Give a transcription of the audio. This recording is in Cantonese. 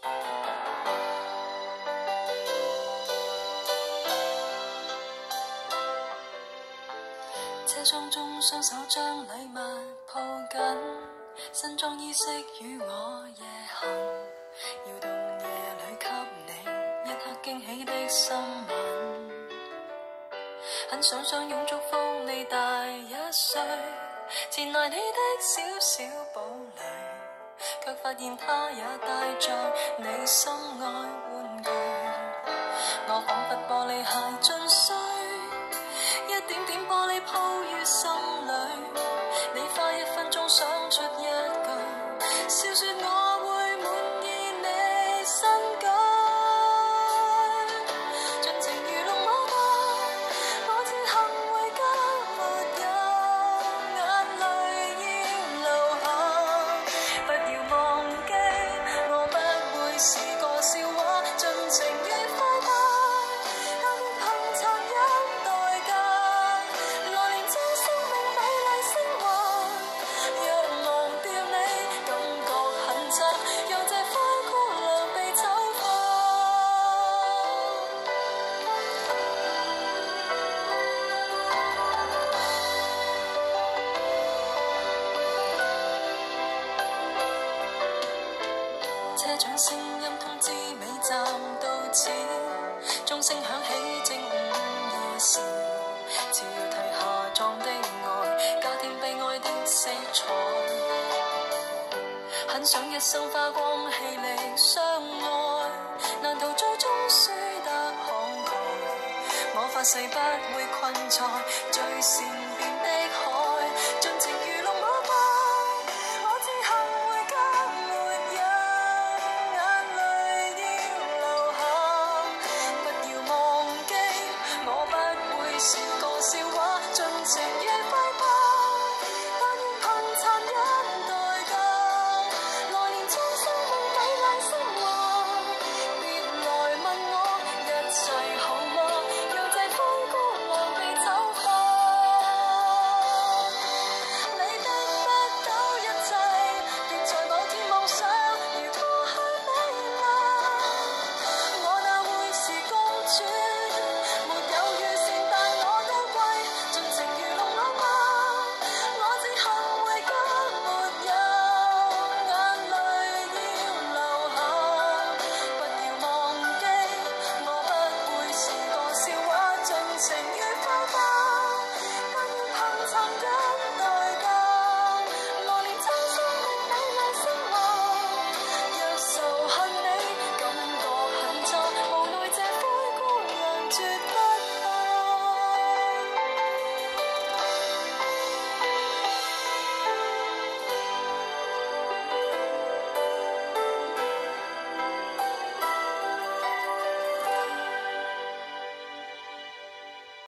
車廂中雙手將禮物抱緊，新裝衣飾與我夜行，搖動夜裏給你一刻驚喜的心吻，很想擁祝福你大一歲，前來你的小小堡壘，卻發現他也帶着你心愛玩具，我彷彿玻璃鞋進水，一點點玻璃鋪於心裏，你花1分鐘想出一句，笑說我會滿意你新居，盡情愚弄我吧，我只肯回家，沒有眼淚要流下，不要忘記我不會是個笑話，盡情愉快吧，但願憑殘忍代價，來年將生命美麗升華，若忘掉你感覺很差，讓這灰姑娘被醜化。車長聲音通知尾站到此，鐘聲響起正午夜時，只要提下裝的愛，加添悲哀的色彩，很想一生花光氣力相愛，難逃最終輸得慷慨，我發誓不會困在最善變的海，盡情愚弄我吧，我只肯回家，沒有眼淚要流下，不要忘記我不會是個笑話，盡情愉快吧，但願憑殘忍代價，來年將生命美麗升華，別來問我一切好嗎，讓這灰姑娘被醜化，你得不到一切，別在某天妄想，如過去美麗，我哪會是公主，沒有預算但我都貴，盡情愚弄我吧，我只肯回家，沒有眼淚要流下，不要忘記我不會是個笑話，盡情愉快吧，但願憑殘忍代價，來年將生命美麗升華，若仇恨你感覺很差，無奈這灰姑娘絕